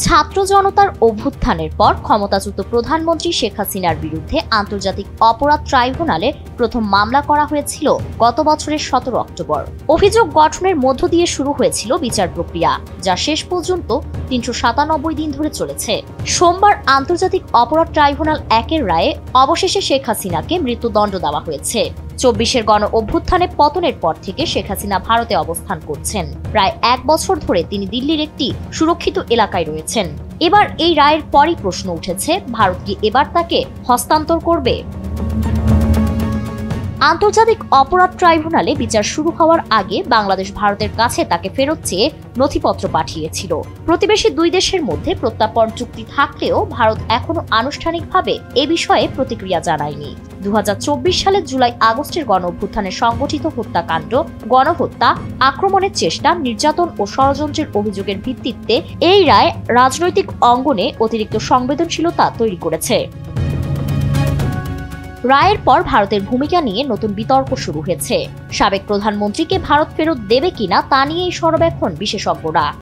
ছাত্র জনতার অভ্যুত্থানের পর ক্ষমতাচ্যুত প্রধানমন্ত্রী শেখ হাসিনার বিরুদ্ধে আন্তর্জাতিক অপরাধ ট্রাইব্যুনালে প্রথম মামলা করা হয়েছিল গত বছরের 17 অক্টোবর। অভিযোগ গঠনের মধ্য দিয়ে শুরু হয়েছিল বিচার প্রক্রিয়া, যা শেষ পর্যন্ত 397 দিন ধরে চলেছে। সোমবার আন্তর্জাতিক অপরাধ ট্রাইব্যুনাল 1-এর রায়ে অবশেষে শেখ হাসিনাকে মৃত্যুদণ্ড দেওয়া হয়েছে। 24-এর গণ অভ্যুত্থানে পতনের পর থেকে শেখ হাসিনা ভারতে অবস্থান করছেন। প্রায় 1 বছর ধরে তিনি দিল্লির একটি সুরক্ষিত এলাকায় রয়েছেন। এবার এই রায়ের পরই প্রশ্ন উঠেছে, ভারত কি এবার তাকে হস্তান্তর করবে? আন্তর্জাতিক অপরাধ ট্রাইব্যুনালে বিচার শুরু হওয়ার আগে বাংলাদেশ ভারতের কাছে তাকে ফেরত চেয়ে নথিপত্র পাঠিয়েছিল। প্রতিবেশী দুই দেশের মধ্যে প্রত্যর্পণ চুক্তি থাকলেও ভারত এখনো আনুষ্ঠানিকভাবে এ বিষয়ে প্রতিক্রিয়া জানায়নি। 2024 সালের জুলাই-আগস্টের গণ অভ্যুত্থানে সংগঠিত হত্যাকাণ্ড, গণহত্যা, আক্রমণের চেষ্টা, নির্যাতন ও ষড়যন্ত্রের অভিযোগের ভিত্তিতে এই রায় রাজনৈতিক অঙ্গনে অতিরিক্ত সংবেদনশীলতা তৈরি করেছে। রায়ের পর ভারতের ভূমিকা নিয়ে নতুন বিতর্ক শুরু হয়েছে। সাবেক প্রধানমন্ত্রীকে ভারত ফেরত দেবে কিনা তা নিয়েই সরব এখন বিশেষজ্ঞরা।